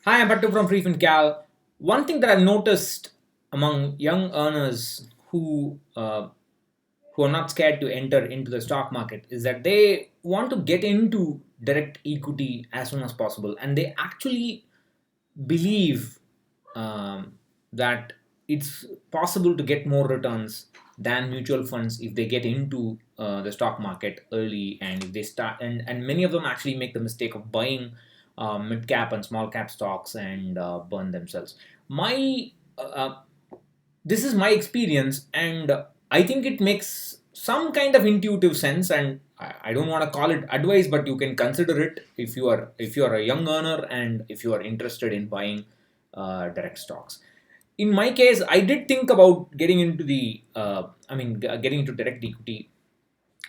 Hi, I'm Pattu from freefincal. One thing that I've noticed among young earners who are not scared to enter into the stock market is that they want to get into direct equity as soon as possible, and they actually believe that it's possible to get more returns than mutual funds if they get into the stock market early, and if they start, and many of them actually make the mistake of buying mid cap and small cap stocks and burn themselves. My This is my experience, and I think it makes some kind of intuitive sense, and I don't want to call it advice, but you can consider it if you are a young earner and if you are interested in buying direct stocks. In my case, I did think about getting into getting into direct equity,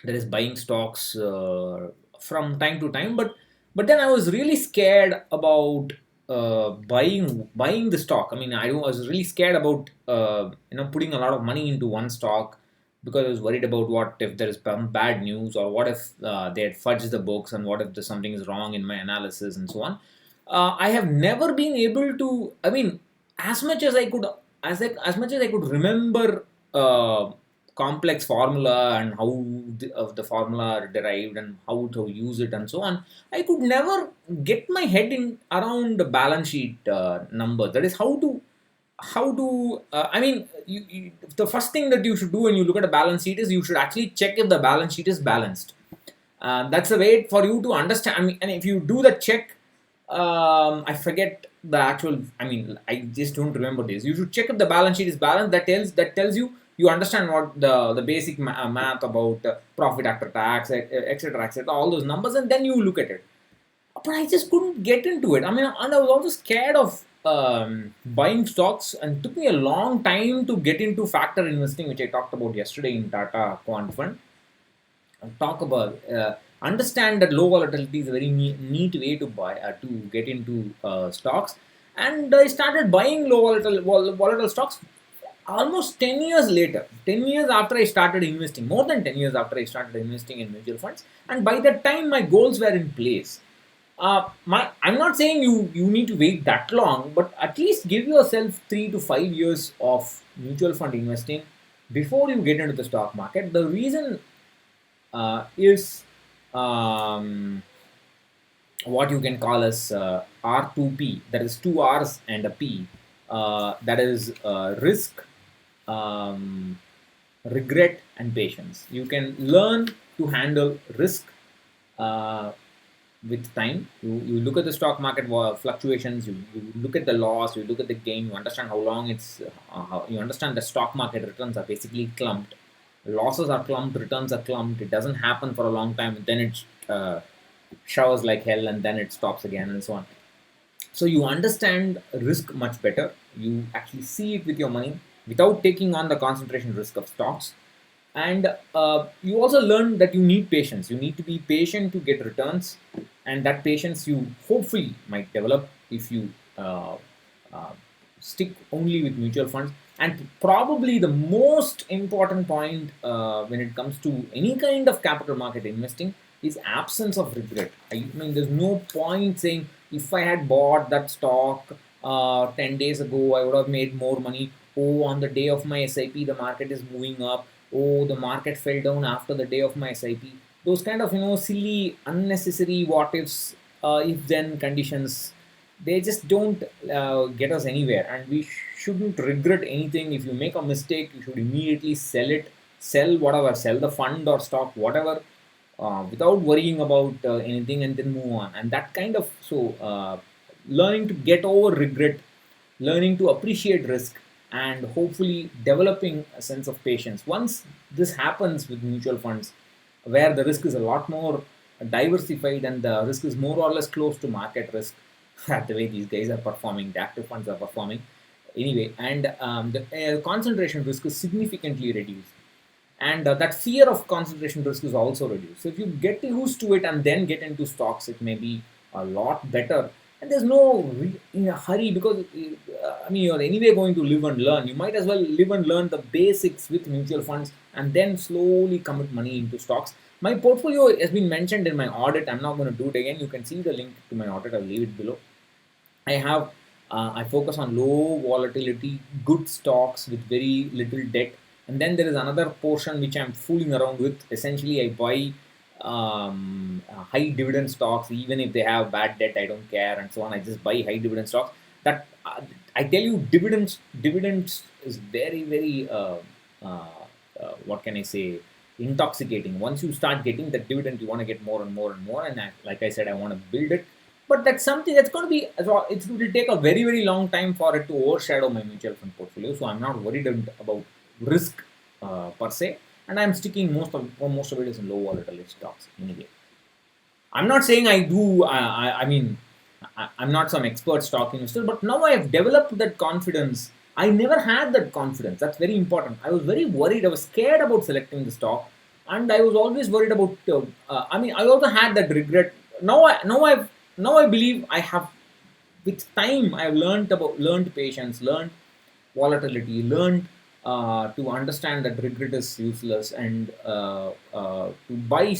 that is buying stocks from time to time, but then I was really scared about buying the stock. I was really scared about putting a lot of money into one stock, because I was worried about what if there is some bad news, or what if they had fudged the books, and what if there's something is wrong in my analysis and so on. I have never been able to. As much as I could, as much as I could remember complex formula and how the formula are derived and how to use it and so on, I could never get my head in around the balance sheet number. That is the first thing that you should do when you look at a balance sheet is you should actually check if the balance sheet is balanced. That's a way for you to understand. And if you do the check, I forget the actual. I just don't remember this. You should check if the balance sheet is balanced. That tells you, you understand what the basic math about profit after tax, etc., etc., all those numbers, and then you look at it. But I just couldn't get into it. And I was also scared of buying stocks, and it took me a long time to get into factor investing, which I talked about yesterday in Tata Quant Fund. Talk about understand that low volatility is a very neat way to buy to get into stocks. And I started buying volatile stocks almost 10 years later, 10 years after I started investing, more than 10 years after I started investing in mutual funds. And by that time my goals were in place. I'm not saying you need to wait that long, but at least give yourself 3 to 5 years of mutual fund investing before you get into the stock market. The reason is um, what you can call as R2P, that is two R's and a P, that is risk, um, regret, and patience. You can learn to handle risk uh, with time. You look at the stock market fluctuations, you look at the loss, you look at the gain, you understand how long you understand the stock market returns are basically clumped. Losses are clumped, returns are clumped. It doesn't happen for a long time, and then it showers like hell, and then it stops again, and so on. So you understand risk much better. You actually see it with your money without taking on the concentration risk of stocks. And you also learn that you need patience. You need to be patient to get returns, and that patience you hopefully might develop if you uh, stick only with mutual funds. And probably the most important point when it comes to any kind of capital market investing is absence of regret. There's no point saying, if I had bought that stock 10 days ago, I would have made more money. Oh, on the day of my SIP, the market is moving up. Oh, the market fell down after the day of my SIP. Those kind of silly, unnecessary what ifs, if then conditions, they just don't get us anywhere. And we shouldn't regret anything. If you make a mistake, you should immediately sell whatever, sell the fund or stock, whatever, without worrying about anything, and then move on. And that kind of learning to get over regret, learning to appreciate risk, and hopefully developing a sense of patience. Once this happens with mutual funds, where the risk is a lot more diversified and the risk is more or less close to market risk, the way these guys are performing, the active funds are performing anyway, and the concentration risk is significantly reduced. And that fear of concentration risk is also reduced. So if you get used to it and then get into stocks, it may be a lot better. And there's no in a hurry, because you're anyway going to live and learn. You might as well live and learn the basics with mutual funds, and then slowly commit money into stocks. My portfolio has been mentioned in my audit. I'm not going to do it again. You can see the link to my audit. I'll leave it below. I focus on low volatility, good stocks with very little debt, and then there is another portion which I'm fooling around with. Essentially, I buy high dividend stocks, even if they have bad debt, I don't care, and so on. I just buy high dividend stocks. That I tell you, dividends is very very uh, what can I say, intoxicating. Once you start getting that dividend, you want to get more and more and more. And like I said, I want to build it, but that's something that's going to be, it will take a very very long time for it to overshadow my mutual fund portfolio. So I'm not worried about risk per se, and I'm sticking most of it is in low volatility stocks anyway. I'm not saying I do. I mean, I'm not some expert stock investor, but now I have developed that confidence. I never had that confidence. That's very important. I was very worried. I was scared about selecting the stock, and I was always worried about. I mean, I also had that regret. Now I believe I have. With time, I've learned patience, learned volatility, learned to understand that regret is useless, and to buy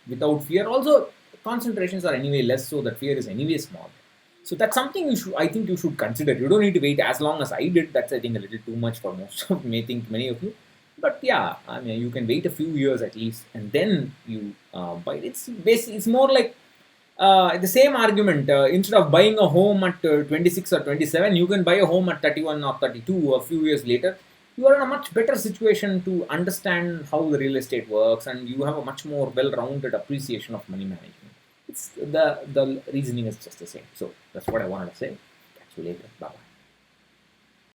without fear. Also, concentrations are anyway less, so that fear is anyway small. So that's something I think you should consider. You don't need to wait as long as I did. That's, I think, a little too much for most of may think many of you. But yeah, I mean, you can wait a few years at least, and then you buy. It's more like the same argument. Instead of buying a home at 26 or 27, you can buy a home at 31 or 32 a few years later. You are in a much better situation to understand how the real estate works, and you have a much more well-rounded appreciation of money management. It's the reasoning is just the same. So that's what I wanted to say. Catch you later. Bye bye.